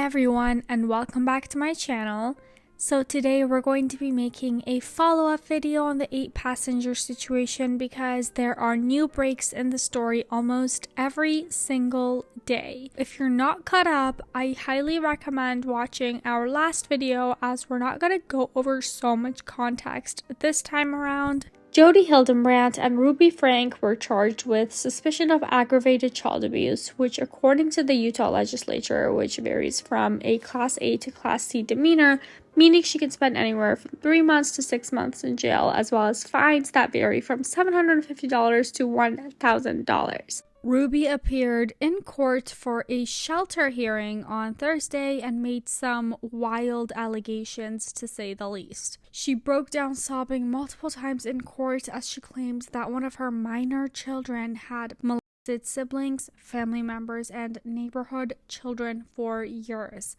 everyone, and welcome back to my channel. So today we're going to be making a follow-up video on the 8-passenger situation because there are new breaks in the story almost every single day. If you're not caught up, I highly recommend watching our last video as we're not going to go over so much context this time around. Jody Hildenbrandt and Ruby Frank were charged with suspicion of aggravated child abuse, which according to the Utah legislature, which varies from a Class A to Class C demeanor, meaning she can spend anywhere from 3 months to 6 months in jail, as well as fines that vary from $750 to $1,000. Ruby appeared in court for a shelter hearing on Thursday and made some wild allegations, to say the least. She broke down sobbing multiple times in court as she claimed that one of her minor children had molested siblings, family members, and neighborhood children for years.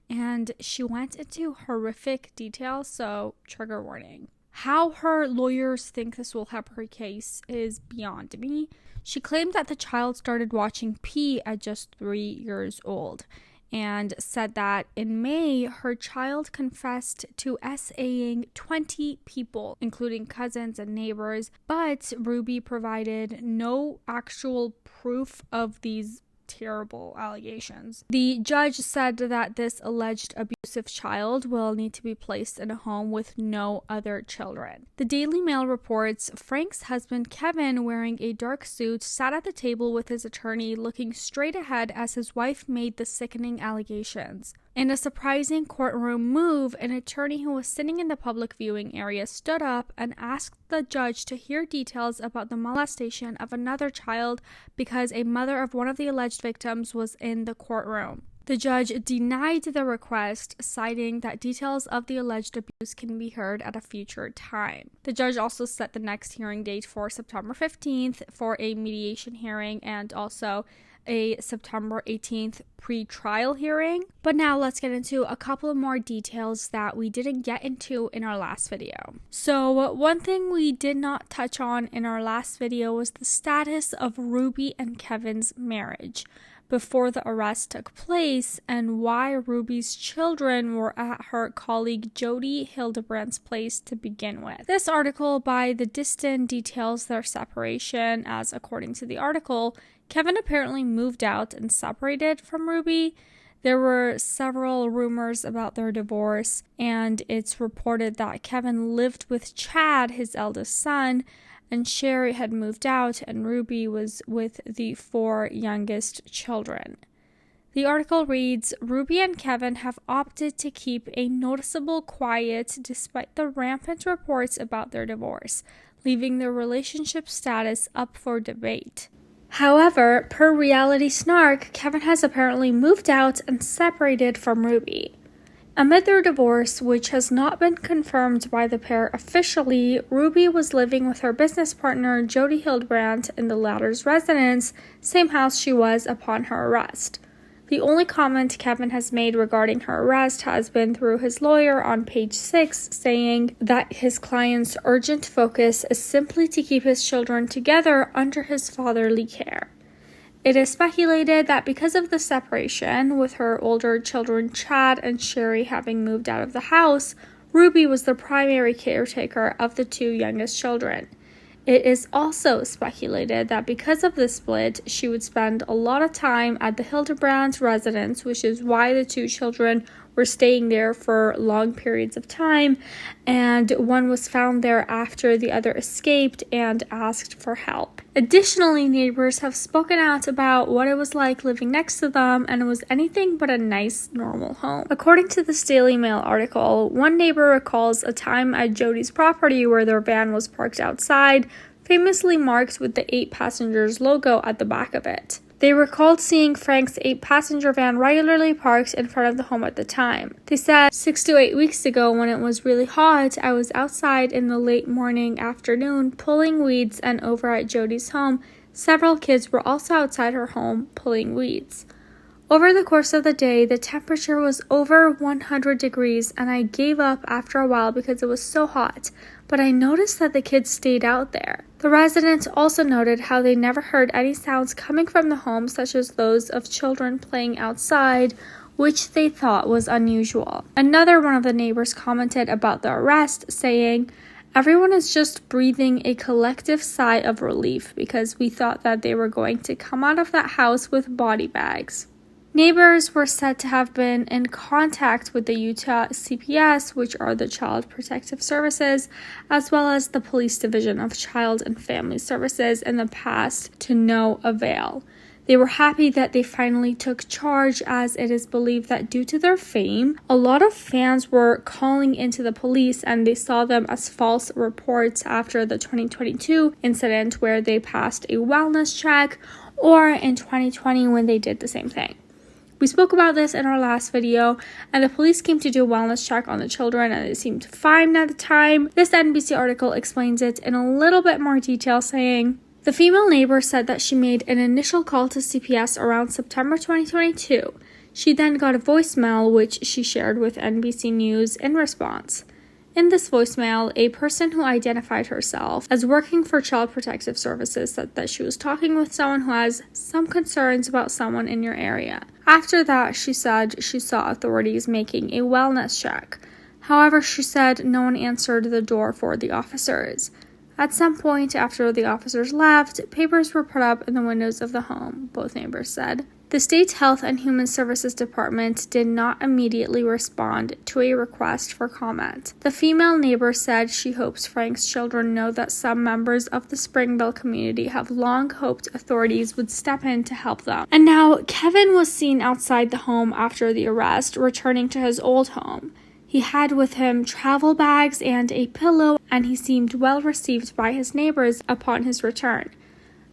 And she went into horrific detail, so trigger warning. How her lawyers think this will help her case is beyond me. She claimed that the child started watching P at just 3 years old and said that in May, her child confessed to SAing 20 people, including cousins and neighbors, but Ruby provided no actual proof of these terrible allegations. The judge said that this alleged abusive child will need to be placed in a home with no other children. The Daily Mail reports Frank's husband Kevin, wearing a dark suit, sat at the table with his attorney looking straight ahead as his wife made the sickening allegations. In a surprising courtroom move, an attorney who was sitting in the public viewing area stood up and asked the judge to hear details about the molestation of another child because a mother of one of the alleged victims was in the courtroom. The judge denied the request, citing that details of the alleged abuse can be heard at a future time. The judge also set the next hearing date for September 15th for a mediation hearing and also a September 18th pre-trial hearing. But now let's get into a couple of more details that we didn't get into in our last video. So one thing we did not touch on in our last video was the status of Ruby and Kevin's marriage before the arrest took place and why Ruby's children were at her colleague Jody Hildebrandt's place to begin with. This article by The Distant details their separation, as according to the article, Kevin apparently moved out and separated from Ruby. There were several rumors about their divorce, and it's reported that Kevin lived with Chad, his eldest son, and Sherry had moved out, and Ruby was with the 4 youngest children. The article reads, Ruby and Kevin have opted to keep a noticeable quiet despite the rampant reports about their divorce, leaving their relationship status up for debate. However, per Reality Snark, Kevin has apparently moved out and separated from Ruby. Amid their divorce, which has not been confirmed by the pair officially, Ruby was living with her business partner Jody Hildebrandt in the latter's residence, same house she was upon her arrest. The only comment Kevin has made regarding her arrest has been through his lawyer on page 6, saying that his client's urgent focus is simply to keep his children together under his fatherly care. It is speculated that because of the separation, with her older children Chad and Sherry having moved out of the house, Ruby was the primary caretaker of the 2 youngest children. It is also speculated that because of the split, she would spend a lot of time at the Hildebrandt residence, which is why the 2 children were staying there for long periods of time, and one was found there after the other escaped and asked for help. Additionally, neighbors have spoken out about what it was like living next to them, and it was anything but a nice, normal home. According to this Daily Mail article, one neighbor recalls a time at Jody's property where their van was parked outside, famously marked with the 8 passengers logo at the back of it. They recalled seeing Frank's 8-passenger van regularly parked in front of the home at the time. They said, 6 to 8 weeks ago when it was really hot, I was outside in the late morning afternoon pulling weeds, and over at Jody's home, several kids were also outside her home pulling weeds. Over the course of the day, the temperature was over 100 degrees and I gave up after a while because it was so hot, but I noticed that the kids stayed out there. The residents also noted how they never heard any sounds coming from the home, such as those of children playing outside which they thought was unusual. Another one of the neighbors commented about the arrest, saying, "Everyone is just breathing a collective sigh of relief because we thought that they were going to come out of that house with body bags." Neighbors were said to have been in contact with the Utah CPS, which are the Child Protective Services, as well as the Police Division of Child and Family Services in the past, to no avail. They were happy that they finally took charge, as it is believed that due to their fame, a lot of fans were calling into the police and they saw them as false reports after the 2022 incident where they passed a wellness check, or in 2020 when they did the same thing. We spoke about this in our last video, and the police came to do a wellness check on the children and it seemed fine at the time. This NBC article explains it in a little bit more detail, saying, "The female neighbor said that she made an initial call to CPS around September 2022. She then got a voicemail which she shared with NBC News in response. In this voicemail, a person who identified herself as working for Child Protective Services said that she was talking with someone who has some concerns about someone in your area. After that, she said she saw authorities making a wellness check. However, she said no one answered the door for the officers. At some point after the officers left, papers were put up in the windows of the home," both neighbors said. The State Health and Human Services Department did not immediately respond to a request for comment. The female neighbor said she hopes Frank's children know that some members of the Springville community have long hoped authorities would step in to help them. And now, Kevin was seen outside the home after the arrest, returning to his old home. He had with him travel bags and a pillow, and he seemed well received by his neighbors upon his return.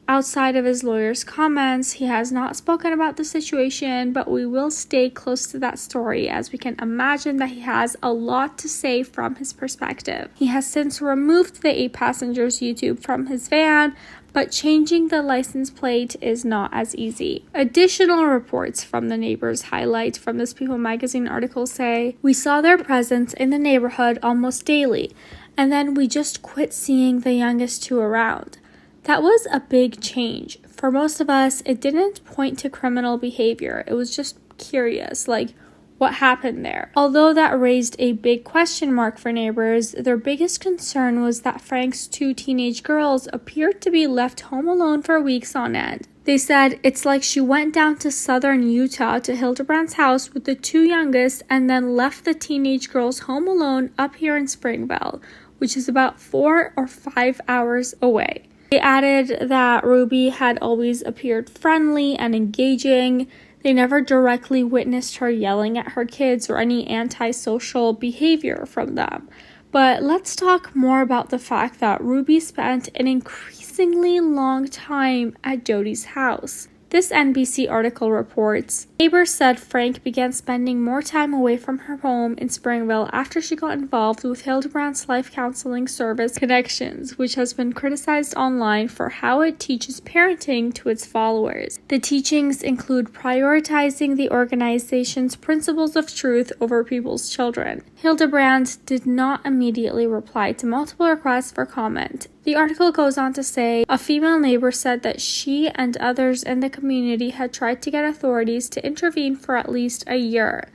Outside of his lawyer's comments, he has not spoken about the situation, but we will stay close to that story as we can imagine that he has a lot to say from his perspective. He has since removed the 8 passengers YouTube from his van, but changing the license plate is not as easy. Additional reports from the neighbors highlight from this People magazine article say, "We saw their presence in the neighborhood almost daily, and then we just quit seeing the youngest 2 around. That was a big change. For most of us, it didn't point to criminal behavior. It was just curious, like, what happened there?" Although that raised a big question mark for neighbors, their biggest concern was that Frank's 2 teenage girls appeared to be left home alone for weeks on end. They said, "It's like she went down to southern Utah to Hildebrand's house with the 2 youngest and then left the teenage girls home alone up here in Springville, which is about 4 or 5 hours away." They added that Ruby had always appeared friendly and engaging. They never directly witnessed her yelling at her kids or any antisocial behavior from them. But let's talk more about the fact that Ruby spent an increasingly long time at Jody's house. This NBC article reports, neighbors said Frank began spending more time away from her home in Springville after she got involved with Hildebrand's Life Counseling Service Connections, which has been criticized online for how it teaches parenting to its followers. The teachings include prioritizing the organization's principles of truth over people's children. Hildebrand did not immediately reply to multiple requests for comment. The article goes on to say, a female neighbor said that she and others in the community had tried to get authorities to intervene for at least a year.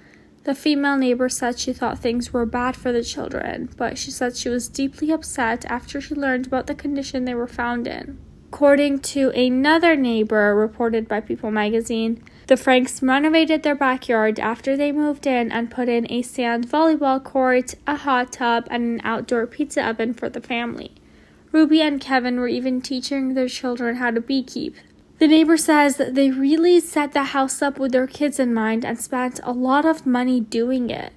The female neighbor said she thought things were bad for the children, but she said she was deeply upset after she learned about the condition they were found in. According to another neighbor reported by People magazine, the Franks renovated their backyard after they moved in and put in a sand volleyball court, a hot tub, and an outdoor pizza oven for the family. Ruby and Kevin were even teaching their children how to beekeep. The neighbor says that they really set the house up with their kids in mind and spent a lot of money doing it.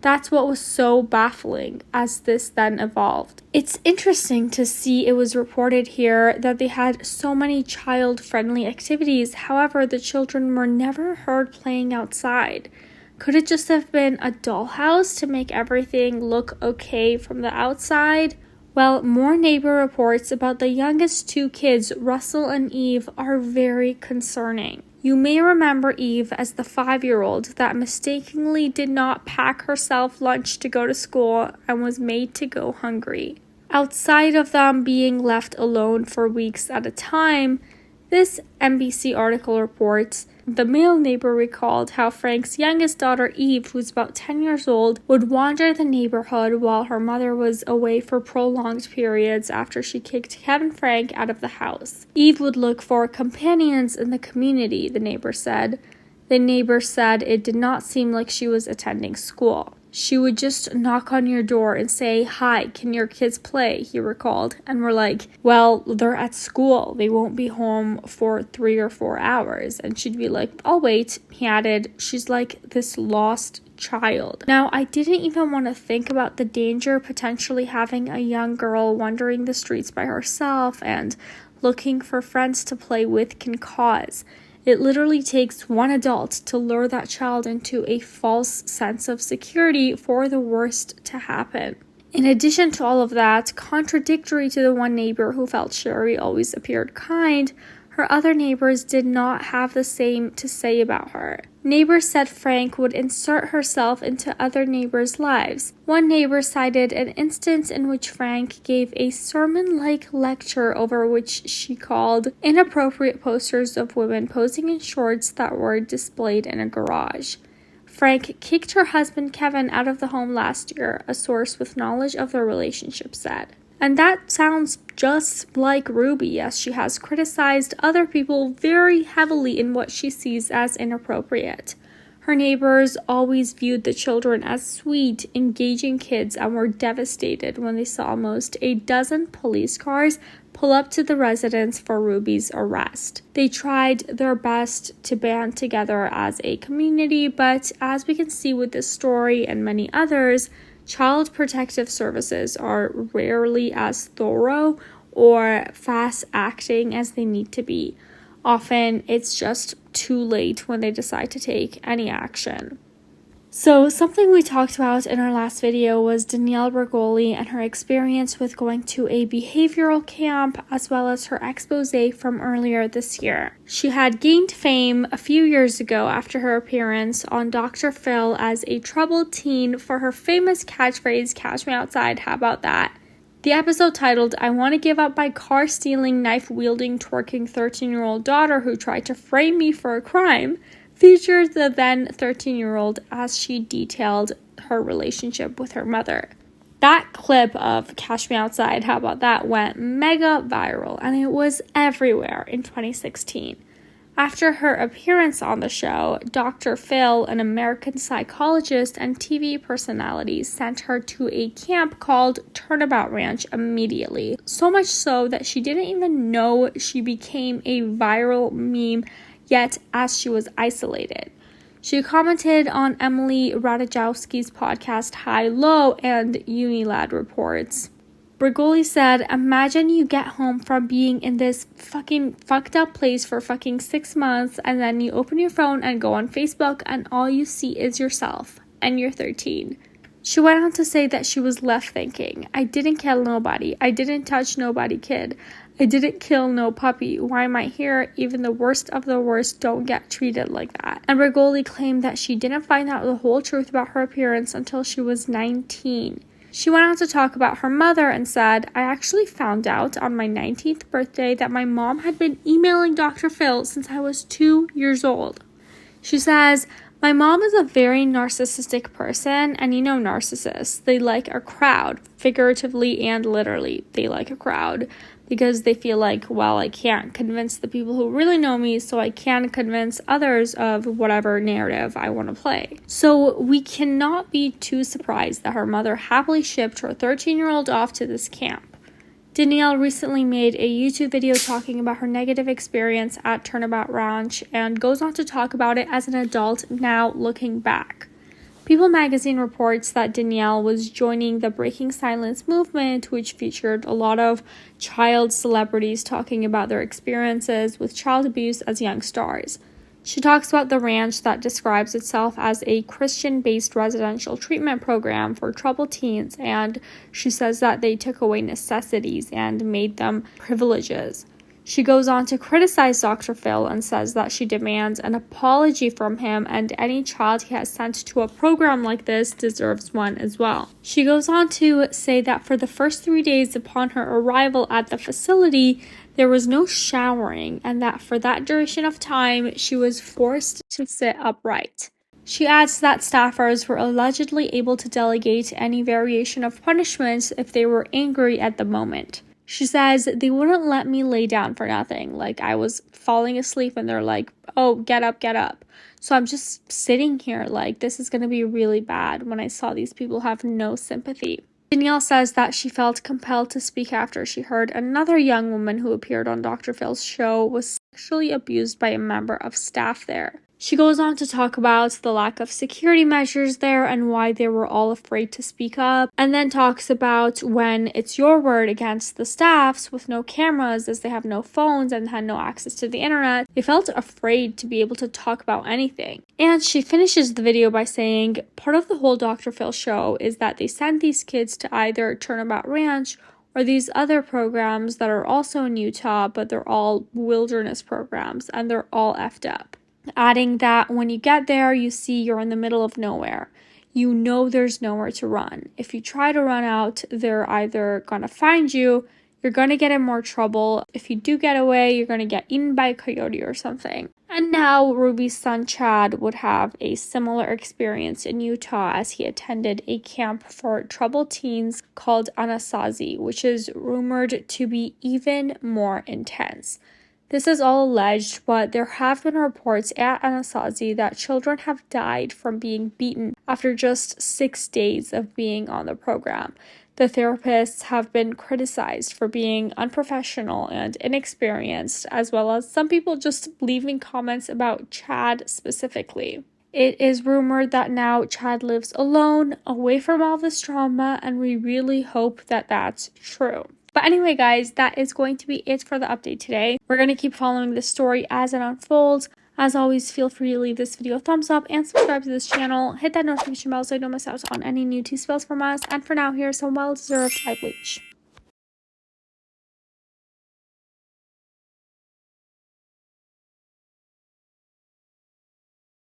That's what was so baffling as this then evolved. It's interesting to see it was reported here that they had so many child-friendly activities. However, the children were never heard playing outside. Could it just have been a dollhouse to make everything look okay from the outside? Well, more neighbor reports about the youngest 2 kids, Russell and Eve, are very concerning. You may remember Eve as the 5-year-old that mistakenly did not pack herself lunch to go to school and was made to go hungry. Outside of them being left alone for weeks at a time, This NBC article reports, the male neighbor recalled how Frank's youngest daughter, Eve, who's about 10 years old, would wander the neighborhood while her mother was away for prolonged periods after she kicked Kevin Frank out of the house. Eve would look for companions in the community, the neighbor said. The neighbor said it did not seem like she was attending school. She would just knock on your door and say, "Hi, can your kids play?" he recalled. And we're like, "Well, they're at school. They won't be home for 3 or 4 hours." And she'd be like, "I'll wait." He added, "She's like this lost child." Now, I didn't even want to think about the danger potentially having a young girl wandering the streets by herself and looking for friends to play with can cause. It literally takes one adult to lure that child into a false sense of security for the worst to happen. In addition to all of that, contradictory to the one neighbor who felt Sherry always appeared kind, her other neighbors did not have the same to say about her. Neighbors said Frank would insert herself into other neighbors' lives. One neighbor cited an instance in which Frank gave a sermon-like lecture over which she called inappropriate posters of women posing in shorts that were displayed in a garage. Frank kicked her husband Kevin out of the home last year, a source with knowledge of their relationship said. And that sounds just like Ruby, as she has criticized other people very heavily in what she sees as inappropriate. Her neighbors always viewed the children as sweet, engaging kids and were devastated when they saw almost a dozen police cars pull up to the residence for Ruby's arrest. They tried their best to band together as a community, but as we can see with this story and many others, Child Protective Services are rarely as thorough or fast-acting as they need to be. Often, it's just too late when they decide to take any action. So, something we talked about in our last video was Danielle Bregoli and her experience with going to a behavioral camp, as well as her expose from earlier this year. She had gained fame a few years ago after her appearance on Dr. Phil as a troubled teen for her famous catchphrase, "Catch me outside, how about that?" The episode titled, "I Want to Give Up My Car-Stealing, Knife-Wielding, Twerking 13-year-old Daughter Who Tried to Frame Me for a Crime," featured the then 13-year-old as she detailed her relationship with her mother. That clip of "Catch Me Outside, how about that?" went mega viral, and it was everywhere in 2016. After her appearance on the show, Dr. Phil, an American psychologist and TV personality, sent her to a camp called Turnabout Ranch immediately. So much so that she didn't even know she became a viral meme yet as she was isolated. She commented on Emily Ratajkowski's podcast High Low, and Unilad reports. Bregoli said, "Imagine you get home from being in this fucking fucked up place for fucking 6 months, and then you open your phone and go on Facebook, and all you see is yourself, and you're 13. She went on to say that she was left thinking, "I didn't kill nobody. I didn't touch nobody, kid. I didn't kill no puppy. Why am I here? Even the worst of the worst don't get treated like that." And Bregoli claimed that she didn't find out the whole truth about her appearance until she was 19. She went on to talk about her mother and said, "I actually found out on my 19th birthday that my mom had been emailing Dr. Phil since I was 2 years old." She says, "My mom is a very narcissistic person, and you know narcissists, they like a crowd, figuratively and literally, they like a crowd, because they feel like, well, I can't convince the people who really know me, so I can convince others of whatever narrative I want to play." So we cannot be too surprised that her mother happily shipped her 13-year-old off to this camp. Danielle recently made a YouTube video talking about her negative experience at Turnabout Ranch and goes on to talk about it as an adult now looking back. People magazine reports that Danielle was joining the Breaking Silence movement, which featured a lot of child celebrities talking about their experiences with child abuse as young stars. She talks about the ranch that describes itself as a Christian-based residential treatment program for troubled teens, and she says that they took away necessities and made them privileges. She goes on to criticize Dr. Phil and says that she demands an apology from him, and any child he has sent to a program like this deserves one as well. She goes on to say that for the first 3 days upon her arrival at the facility, there was no showering, and that for that duration of time, she was forced to sit upright. She adds that staffers were allegedly able to delegate any variation of punishments if they were angry at the moment. She says, they wouldn't let me lay down for nothing. Like, I was falling asleep and they're like, oh, get up, get up. So I'm just sitting here like, this is going to be really bad when I saw these people have no sympathy. Danielle says that she felt compelled to speak after she heard another young woman who appeared on Dr. Phil's show was sexually abused by a member of staff there. She goes on to talk about the lack of security measures there and why they were all afraid to speak up, and then talks about when it's your word against the staff's with no cameras, as they have no phones and had no access to the internet. They felt afraid to be able to talk about anything. And she finishes the video by saying, part of the whole Dr. Phil show is that they send these kids to either Turnabout Ranch or these other programs that are also in Utah, but they're all wilderness programs and they're all effed up. Adding that when you get there, you see you're in the middle of nowhere. You know there's nowhere to run. If you try to run out, they're either going to find you, you're going to get in more trouble. If you do get away, you're going to get eaten by a coyote or something. And now Ruby's son Chad would have a similar experience in Utah as he attended a camp for troubled teens called Anasazi, which is rumored to be even more intense. This is all alleged, but there have been reports at Anasazi that children have died from being beaten after just 6 days of being on the program. The therapists have been criticized for being unprofessional and inexperienced, as well as some people just leaving comments about Chad specifically. It is rumored that now Chad lives alone, away from all this trauma, and we really hope that that's true. But anyway, guys, that is going to be it for the update today. We're going to keep following this story as it unfolds. As always, feel free to leave this video a thumbs up and subscribe to this channel. Hit that notification bell so you don't miss out on any new tea spills from us. And for now, here's some well-deserved eye bleach.